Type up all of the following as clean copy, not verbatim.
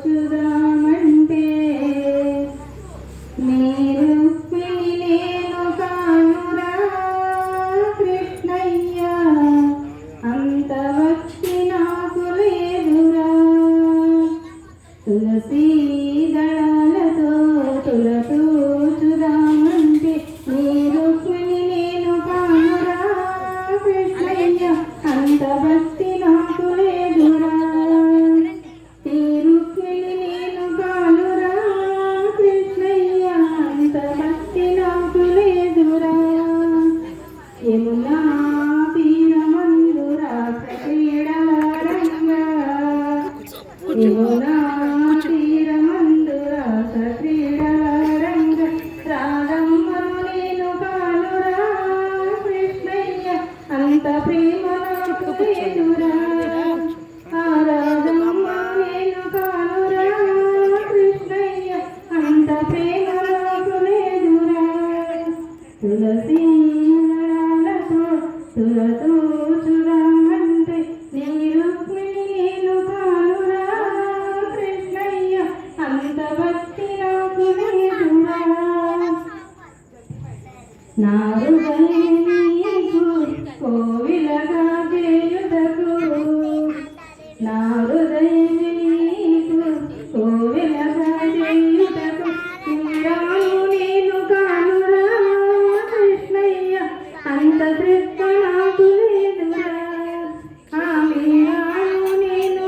తులతూచుదామంటే మీరు నేను కానురా కృష్ణయ్య అంత భక్తి నాకు లేదురా తులసీ దళాలతో తులతూచుదామంటే మీరు నేను కానురా కృష్ణయ్య అంత భక్తి నాకు లేదురా యమునా తీరమందురా క్రీడలారంగా యమునా తీరమందురా క్రీడలారంగా రాగమ్మను నేను కానురా కృష్ణయ్య అంత ప్రేమ నాకు లేదురా ఆ రాగమ్మ నేను కానురా కృష్ణయ్య అంత ప్రేమ నాకు లేదురా తులసి తులతూచుదామంటే నీ రుక్మిణి నేను కానురా కృష్ణయ్య అంత భక్తి నాకు లేదురా నా హృదయం నీకు కోవిలగా చేయుటకు నా హృదయం నీకు కోవిలగా చేయుటకు నేను కానురా కృష్ణయ్య అంత తృప్తి నాకు లేదురా నేను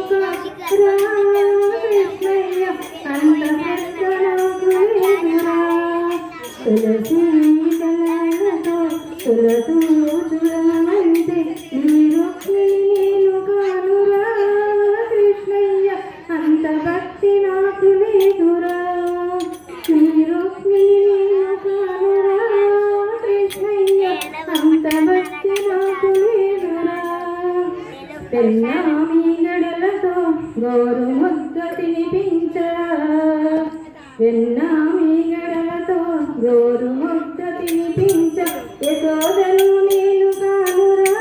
కృష్ణయ్య అంత తృప్తి నాకు లేదురా తులసీ దళాలతో తులతూచుదామంటే నీ రుక్మిణి నేను కానురా కృష్ణయ్య అంత భక్తి నాకు లేదురా నీ రుక్మిణి నేను కానురా కృష్ణయ్య అంత భక్తి నాకు లేదురా పెన్నామి గడలతో గోరు ముద్ద తినిపించరా వెన్నామి గడలతో గోరు ముద్ద తినిపించ యశోదను నేను కానురా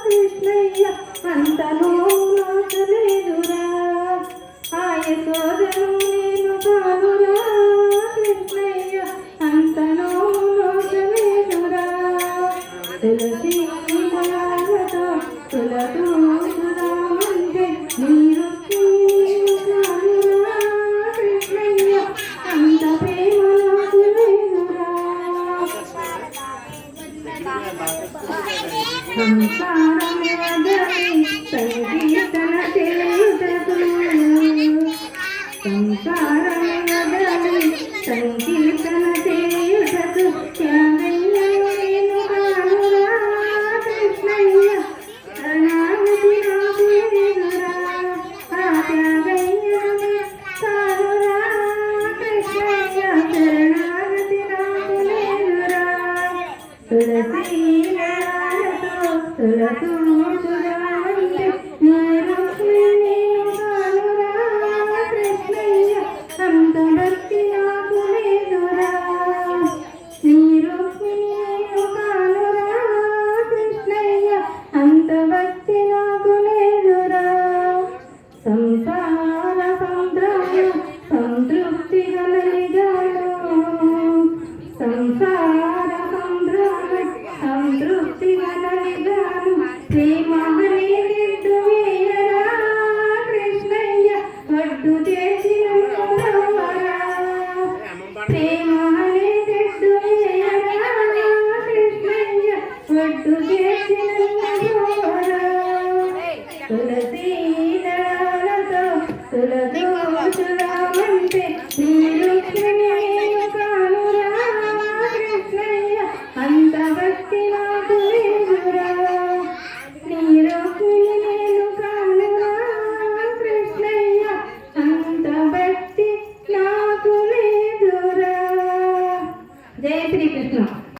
కృష్ణయ్య అంతలో నాకు లేదురా ఆ యశోదను నేను కానురా కృష్ణయ్య అంతలో నాకు లేదురా తులసీ దళాలతో తులతూచుదామంటే నీ రుక్మిణి నేను కానురా కృష్ణయ్య అంత ప్రేమ నాకు లేదురా సంసారం వదలి సంకీర్తన చేయుటకు సంసారం వదలి సంకీర్తన చేయుటకు త్యాగయ్య నేను కానురా కృష్ణయ్య శరణాగతి నాకు లేదురా ఆ త్యాగయ్య కానురా కృష్ణయ్య శరణాగతి నాకు లేదురా తులసీ దళాలతో తులతూచుదామంటే నీ రుక్మిణి నేను కానురా కృష్ణయ్య అంత భక్తి నాకు లేదురా నీ రుక్మిణి నేను కానురా కృష్ణయ్య అంత భక్తి నాకు లేదురా సంసార సంద్రము సంతృప్తి గలనిగాను సంసార సంద్రము సంతృప్తి గలనిగాను ప్రేమని నిడ్డు వేయరా కృష్ణయ్య వడ్డు చేసిన ప్రేమని నిడ్డు వేయరా కృష్ణయ్య వడ్డు చేసిన తులసీ దళాలతో తులతూచుదామంటే